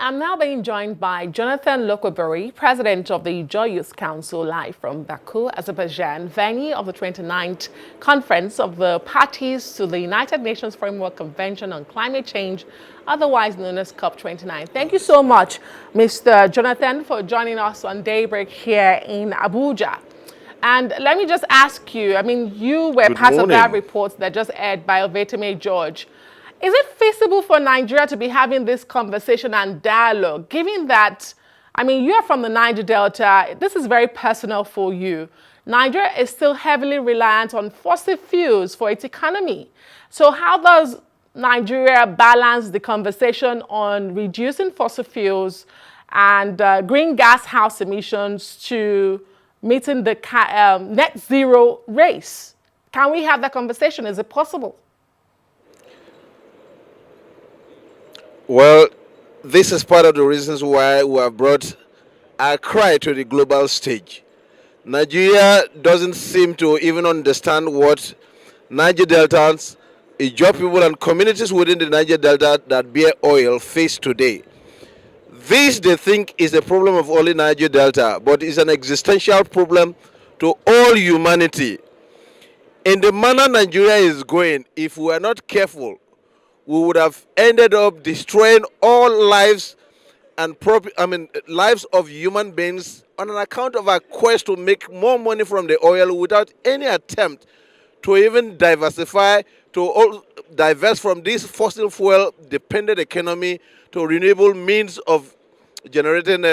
I'm now being joined by Jonathan Lokweberi, President of the Joy Youth Council, live from Baku, Azerbaijan, venue of the 29th Conference of the Parties to the United Nations Framework Convention on Climate Change, otherwise known as COP29. Thank you so much, Mr. Jonathan, for joining us on Daybreak here in Abuja. And let me just ask you, I mean, you were part of that report that just aired by Oveteme George. Is it feasible for Nigeria to be having this conversation and dialogue, given that, I mean, you are from the Niger Delta, this is very personal for you. Nigeria is still heavily reliant on fossil fuels for its economy. So how does Nigeria balance the conversation on reducing fossil fuels and greenhouse emissions to meeting the net zero race? Can we have that conversation? Is it possible? Well, this is part of the reasons why we have brought our cry to the global stage. Nigeria doesn't seem to even understand what Niger Deltans, Ijaw people and communities within the Niger Delta that bear oil face today. This, they think, is a problem of only Niger Delta, but it's an existential problem to all humanity. In the manner Nigeria is going, if we are not careful, we would have ended up destroying all lives and lives of human beings on an account of our quest to make more money from the oil without any attempt to even diversify, to divest from this fossil fuel dependent economy to renewable means of generating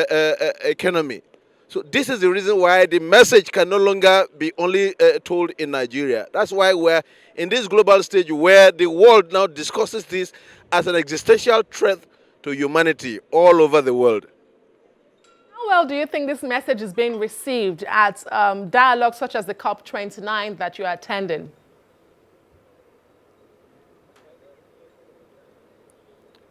economy. So this is the reason why the message can no longer be only told in Nigeria. That's why we're in this global stage where the world now discusses this as an existential threat to humanity all over the world. How well do you think this message is being received at dialogues such as the COP29 that you're attending?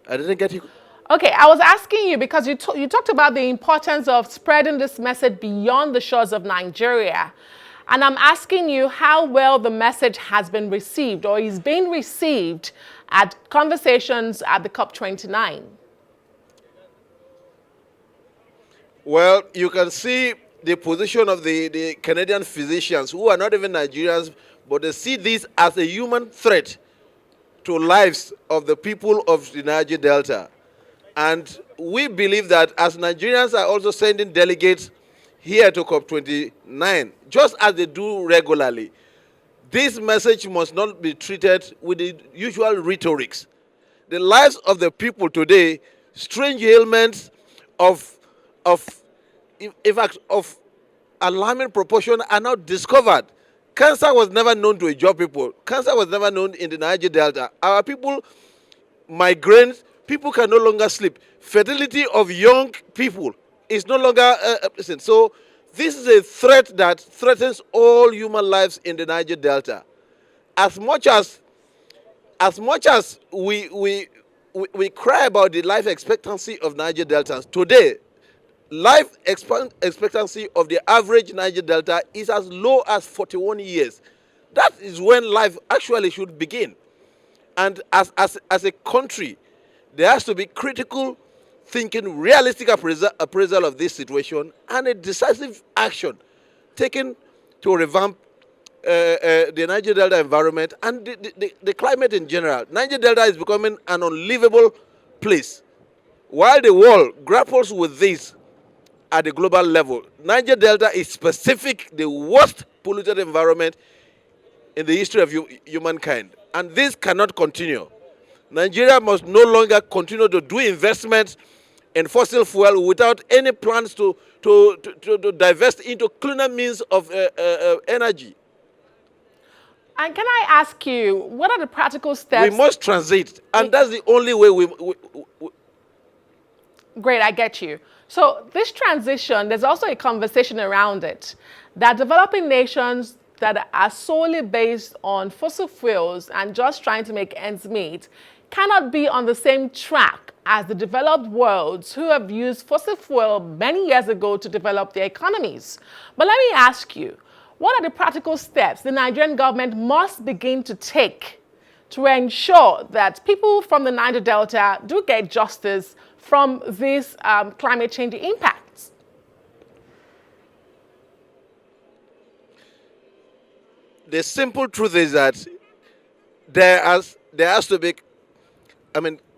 I didn't get you. Okay, I was asking you because you talked about the importance of spreading this message beyond the shores of Nigeria. And I'm asking you how well the message has been received or is being received at conversations at the COP29. Well, you can see the position of the Canadian physicians who are not even Nigerians, but they see this as a human threat to lives of the people of the Niger Delta. And we believe that as Nigerians are also sending delegates here to COP29, just as they do regularly, this message must not be treated with the usual rhetorics. The lives of the people today, strange ailments in fact, of alarming proportion are now discovered. Cancer was never known to Ijaw people. Cancer was never known in the Niger Delta. Our people migrate. People can no longer sleep. Fertility of young people is no longer present. So this is a threat that threatens all human lives in the Niger Delta. As much as we cry about the life expectancy of Niger Deltans, today, life expectancy of the average Niger Delta is as low as 41 years. That is when life actually should begin. And as a country, there has to be critical thinking, realistic appraisal of this situation, and a decisive action taken to revamp the Niger Delta environment and the climate in general. Niger Delta is becoming an unlivable place. While the world grapples with this at the global level, Niger Delta is specific, the worst polluted environment in the history of humankind. And this cannot continue. Nigeria must no longer continue to do investments in fossil fuel without any plans to divest into cleaner means of energy. And can I ask you, what are the practical steps? We must transit, and that's the only way we Great, I get you. So this transition, there's also a conversation around it, that developing nations that are solely based on fossil fuels and just trying to make ends meet cannot be on the same track as the developed worlds who have used fossil fuel many years ago to develop their economies. But let me ask you, what are the practical steps the Nigerian government must begin to take to ensure that people from the Niger Delta do get justice from these climate change impacts? The simple truth is that there has to be,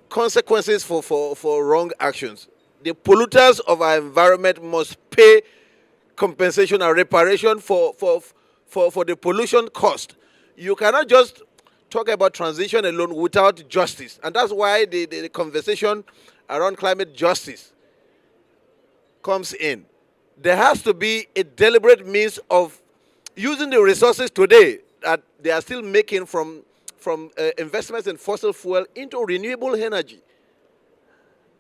consequences for wrong actions. The polluters of our environment must pay compensation and reparation for the pollution cost. You cannot just talk about transition alone without justice. And that's why the conversation around climate justice comes in. There has to be a deliberate means of using the resources today that they are still making from investments in fossil fuel into renewable energy,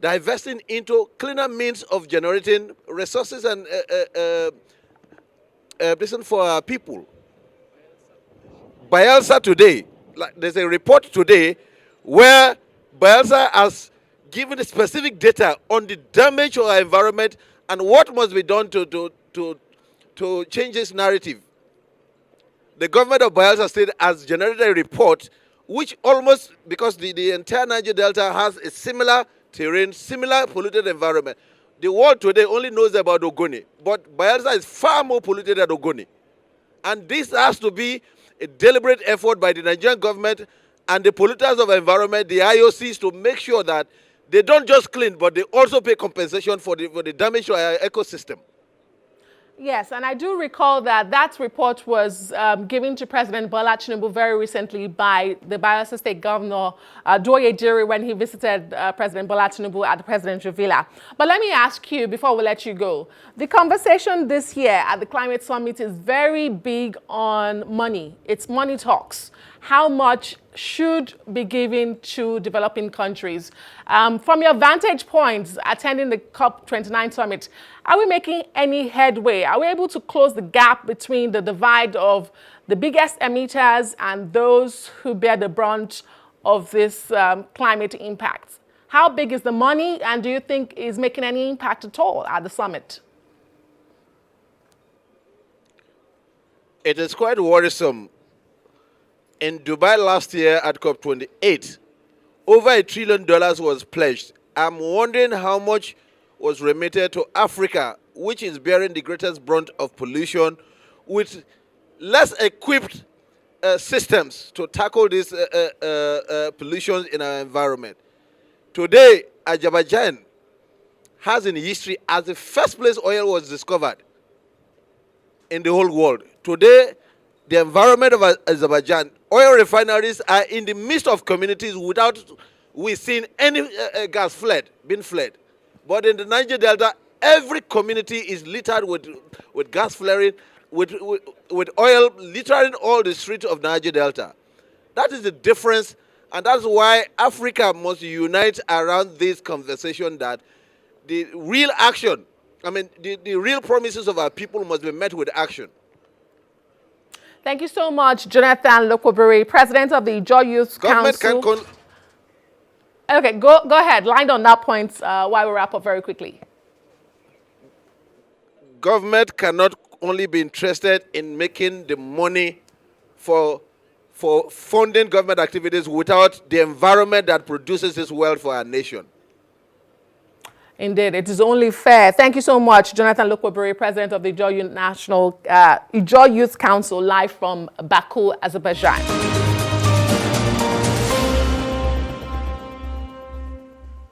divesting into cleaner means of generating resources and listen for our people. Bielsa today, like there's a report today where Bielsa has given specific data on the damage to our environment and what must be done to change this narrative. The government of Bielsa State has generated a report which almost, because the entire Niger Delta has a similar terrain, similar polluted environment. The world today only knows about Ogoni, but Bielsa is far more polluted than Ogoni. And this has to be a deliberate effort by the Nigerian government and the polluters of the environment, the IOCs, to make sure that they don't just clean, but they also pay compensation for the damage to our ecosystem. Yes, and I do recall that that report was given to President Bola Tinubu very recently by the Bayelsa State Governor Doye Diri when he visited President Bola Tinubu at the presidential villa. But let me ask you, before we let you go, the conversation this year at the Climate Summit is very big on money. It's money talks. How much should be given to developing countries? From your vantage points attending the COP29 summit, are we making any headway? Are we able to close the gap between the divide of the biggest emitters and those who bear the brunt of this climate impact? How big is the money, and do you think is making any impact at all at the summit? It is quite worrisome. In Dubai last year at COP28, over $1 trillion was pledged. I'm wondering how much was remitted to Africa, which is bearing the greatest brunt of pollution, with less equipped systems to tackle these pollutions in our environment. Today, Azerbaijan has in history as the first place oil was discovered in the whole world. Today, the environment of Azerbaijan, oil refineries are in the midst of communities without we seeing any gas being fled. But in the Niger Delta, every community is littered with gas flaring, with oil littering all the streets of Niger Delta. That is the difference, and that's why Africa must unite around this conversation that the real action, the real promises of our people must be met with action. Thank you so much, Jonathan Lokwobere, President of the Joy Youth Council. Okay, go ahead. Line on that point while we wrap up very quickly. Government cannot only be interested in making the money for funding government activities without the environment that produces this wealth for our nation. Indeed, it is only fair. Thank you so much, Jonathan Lokwobere, President of the Joy Youth Council, live from Baku, Azerbaijan.